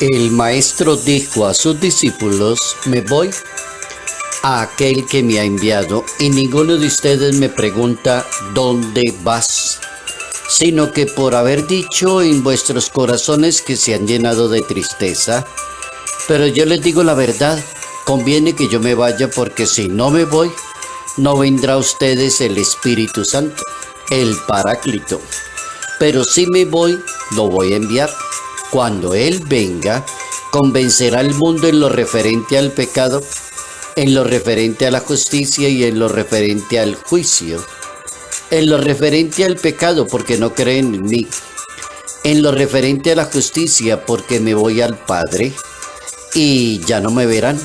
El maestro dijo a sus discípulos: me voy a aquel que me ha enviado, y ninguno de ustedes me pregunta: ¿dónde vas? Sino que por haber dicho en vuestros corazones que se han llenado de tristeza. Pero yo les digo la verdad, conviene que yo me vaya, porque si no me voy, no vendrá a ustedes el Espíritu Santo, el Paráclito. Pero si me voy, lo voy a enviar. Cuando Él venga, convencerá al mundo en lo referente al pecado, en lo referente a la justicia y en lo referente al juicio. En lo referente al pecado, porque no creen en mí. En lo referente a la justicia, porque me voy al Padre y ya no me verán.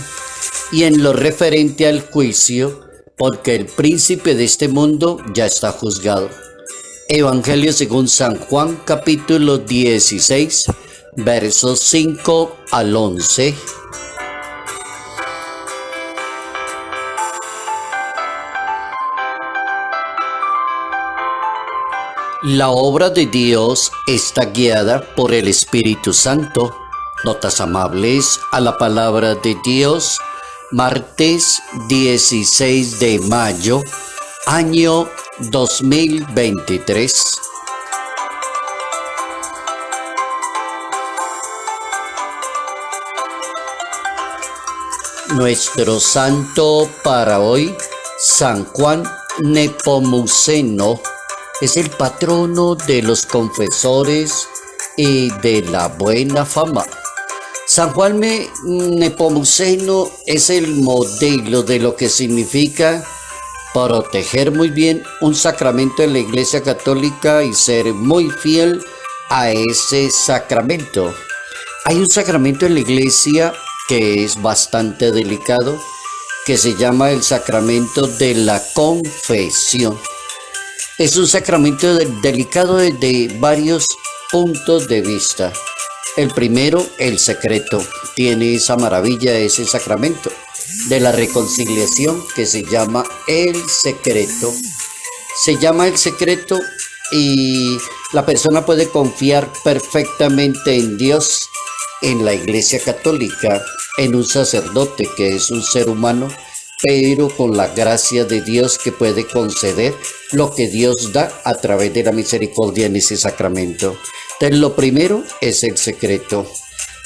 Y en lo referente al juicio, porque el príncipe de este mundo ya está juzgado. Evangelio según San Juan, capítulo 16, versos 5 al 11. La obra de Dios está guiada por el Espíritu Santo. Notas amables a la palabra de Dios, martes 16 de mayo, año 2023. Nuestro santo para hoy, San Juan Nepomuceno, es el patrono de los confesores y de la buena fama. San Juan Nepomuceno es el modelo de lo que significa proteger muy bien un sacramento en la Iglesia Católica y ser muy fiel a ese sacramento. Hay un sacramento en la Iglesia que es bastante delicado, que se llama el sacramento de la confesión. Es un sacramento delicado desde varios puntos de vista. El primero, el secreto. Tiene esa maravilla, ese sacramento de la reconciliación, que se llama el secreto. Se llama el secreto y la persona puede confiar perfectamente en Dios, en la Iglesia Católica, en un sacerdote que es un ser humano, pero con la gracia de Dios que puede conceder lo que Dios da a través de la misericordia en ese sacramento. Entonces, lo primero es el secreto.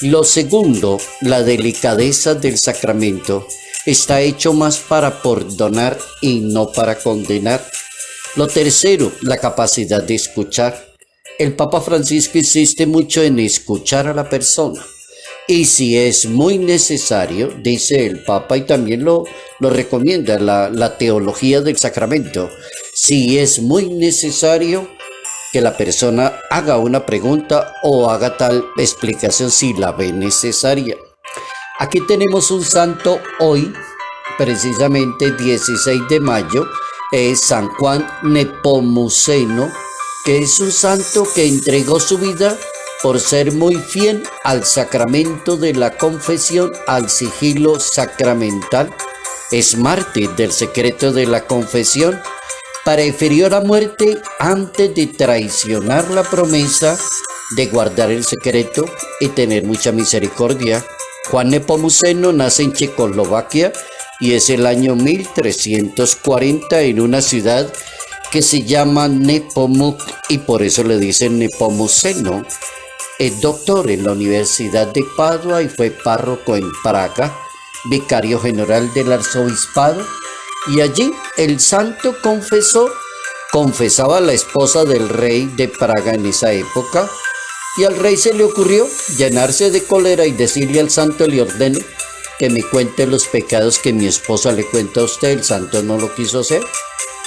Lo segundo, la delicadeza del sacramento. Está hecho más para perdonar y no para condenar. Lo tercero, la capacidad de escuchar. El Papa Francisco insiste mucho en escuchar a la persona. Y si es muy necesario, dice el Papa, y también lo recomienda la teología del sacramento, si es muy necesario que la persona haga una pregunta o haga tal explicación si la ve necesaria. Aquí tenemos un santo hoy, precisamente 16 de mayo, es San Juan Nepomuceno, que es un santo que entregó su vida por ser muy fiel al sacramento de la confesión, al sigilo sacramental. Es mártir del secreto de la confesión. Prefirió la muerte antes de traicionar la promesa de guardar el secreto y tener mucha misericordia. Juan Nepomuceno nace en Checoslovaquia y es el año 1340 en una ciudad que se llama Nepomuk, y por eso le dicen Nepomuceno. Es doctor en la Universidad de Padua y fue párroco en Praga, vicario general del arzobispado, y allí el santo confesaba a la esposa del rey de Praga en esa época, y al rey se le ocurrió llenarse de cólera y decirle al santo: le ordeno que me cuente los pecados que mi esposa le cuenta a usted. El santo no lo quiso hacer,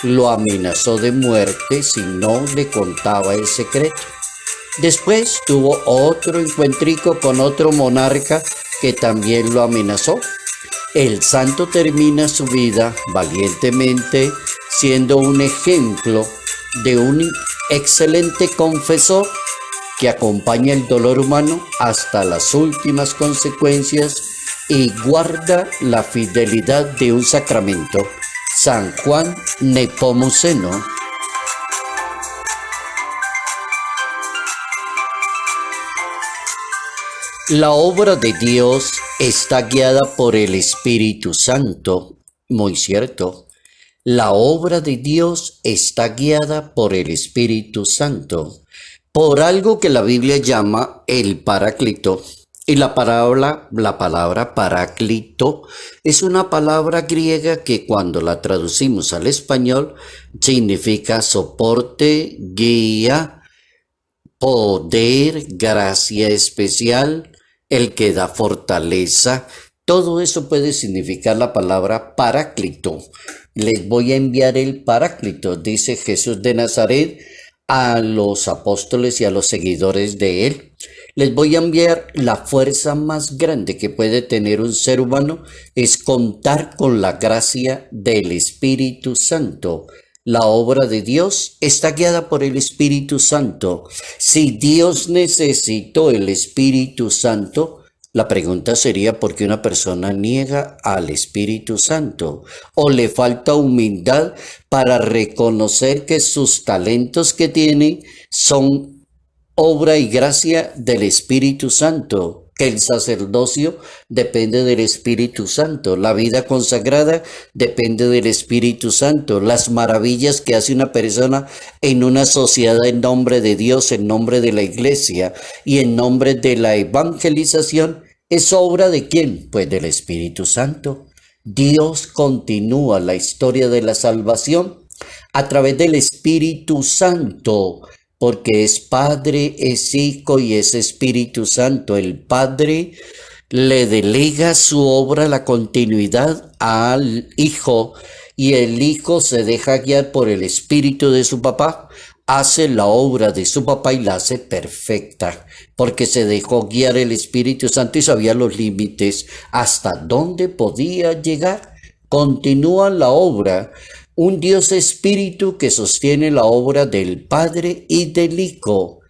lo amenazó de muerte si no le contaba el secreto. Después tuvo otro encuentrico con otro monarca que también lo amenazó. El santo termina su vida valientemente, siendo un ejemplo de un excelente confesor que acompaña el dolor humano hasta las últimas consecuencias y guarda la fidelidad de un sacramento. San Juan Nepomuceno. La obra de Dios está guiada por el Espíritu Santo. Muy cierto. La obra de Dios está guiada por el Espíritu Santo, por algo que la Biblia llama el Paráclito. Y la palabra Paráclito es una palabra griega que cuando la traducimos al español significa soporte, guía, poder, gracia especial, el que da fortaleza. Todo eso puede significar la palabra Paráclito. Les voy a enviar el Paráclito, dice Jesús de Nazaret a los apóstoles y a los seguidores de él. Les voy a enviar la fuerza más grande que puede tener un ser humano, es contar con la gracia del Espíritu Santo. La obra de Dios está guiada por el Espíritu Santo. Si Dios necesitó el Espíritu Santo, la pregunta sería ¿por qué una persona niega al Espíritu Santo? ¿O le falta humildad para reconocer que sus talentos que tiene son obra y gracia del Espíritu Santo? Que el sacerdocio depende del Espíritu Santo, la vida consagrada depende del Espíritu Santo, las maravillas que hace una persona en una sociedad en nombre de Dios, en nombre de la iglesia y en nombre de la evangelización, ¿es obra de quién? Pues del Espíritu Santo. Dios continúa la historia de la salvación a través del Espíritu Santo, porque es Padre, es Hijo y es Espíritu Santo. El Padre le delega su obra, la continuidad al Hijo, y el Hijo se deja guiar por el Espíritu de su papá, hace la obra de su papá y la hace perfecta, porque se dejó guiar el Espíritu Santo y sabía los límites hasta dónde podía llegar. Continúa la obra. Un Dios espíritu que sostiene la obra del Padre y del Hijo.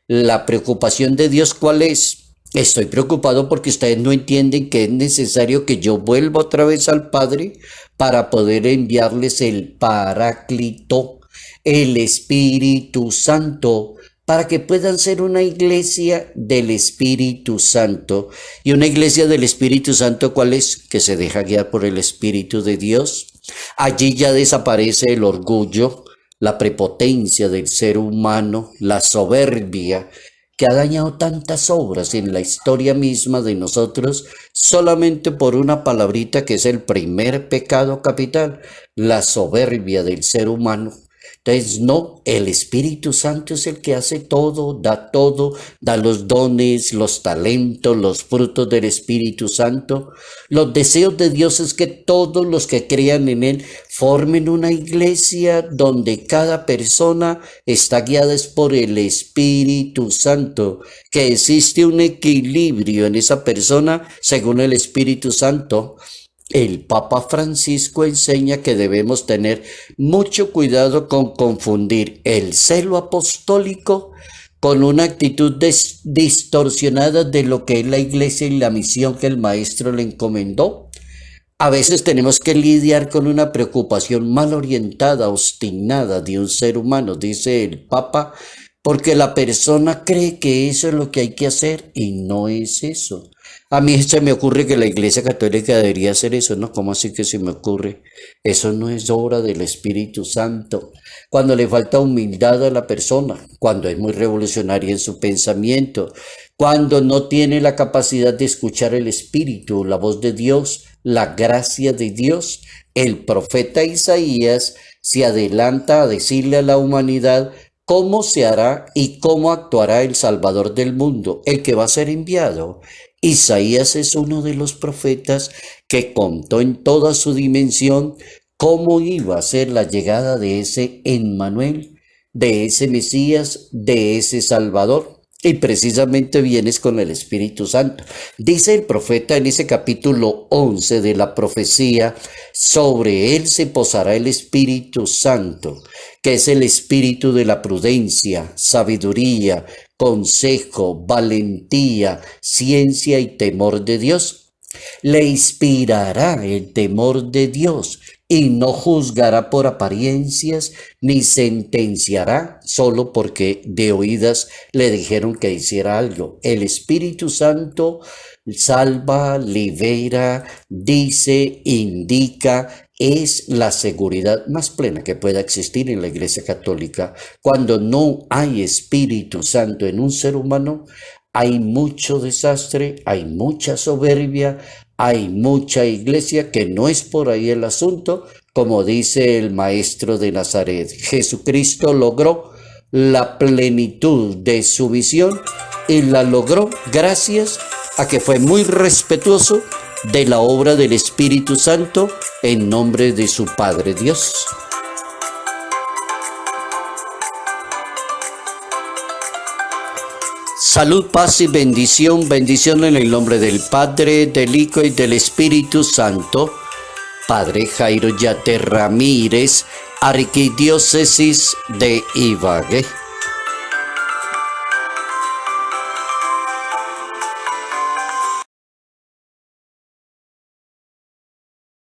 La preocupación de Dios, ¿cuál es? Estoy preocupado porque ustedes no entienden que es necesario que yo vuelva otra vez al Padre para poder enviarles el Paráclito, el Espíritu Santo, para que puedan ser una iglesia del Espíritu Santo. Y una iglesia del Espíritu Santo, ¿cuál es? Que se deja guiar por el Espíritu de Dios. Allí ya desaparece el orgullo, la prepotencia del ser humano, la soberbia que ha dañado tantas obras en la historia misma de nosotros solamente por una palabrita que es el primer pecado capital, la soberbia del ser humano. Entonces, no, el Espíritu Santo es el que hace todo, da los dones, los talentos, los frutos del Espíritu Santo. Los deseos de Dios es que todos los que crean en Él formen una iglesia donde cada persona está guiada por el Espíritu Santo, que existe un equilibrio en esa persona según el Espíritu Santo. El Papa Francisco enseña que debemos tener mucho cuidado con confundir el celo apostólico con una actitud distorsionada de lo que es la iglesia y la misión que el Maestro le encomendó. A veces tenemos que lidiar con una preocupación mal orientada, obstinada de un ser humano, dice el Papa, porque la persona cree que eso es lo que hay que hacer y no es eso. A mí se me ocurre que la Iglesia Católica debería hacer eso, ¿no? ¿Cómo así que se me ocurre? Eso no es obra del Espíritu Santo. Cuando le falta humildad a la persona, cuando es muy revolucionaria en su pensamiento, cuando no tiene la capacidad de escuchar el Espíritu, la voz de Dios, la gracia de Dios, el profeta Isaías se adelanta a decirle a la humanidad cómo se hará y cómo actuará el Salvador del mundo, el que va a ser enviado. Isaías es uno de los profetas que contó en toda su dimensión cómo iba a ser la llegada de ese Emmanuel, de ese Mesías, de ese Salvador. Y precisamente vienes con el Espíritu Santo. Dice el profeta en ese capítulo 11 de la profecía, sobre él se posará el Espíritu Santo, que es el espíritu de la prudencia, sabiduría, consejo, valentía, ciencia y temor de Dios. Le inspirará el temor de Dios. y no juzgará por apariencias, ni sentenciará solo porque de oídas le dijeron que hiciera algo. El Espíritu Santo salva, libera, dice, indica, es la seguridad más plena que pueda existir en la Iglesia Católica. Cuando no hay Espíritu Santo en un ser humano, hay mucho desastre, hay mucha soberbia, hay mucha iglesia, que no es por ahí el asunto, como dice el maestro de Nazaret. Jesucristo logró la plenitud de su visión y la logró gracias a que fue muy respetuoso de la obra del Espíritu Santo en nombre de su Padre Dios. Salud, paz y bendición, bendición en el nombre del Padre, del Hijo y del Espíritu Santo. Padre Jairo Yate Ramírez, Arquidiócesis de Ibagué.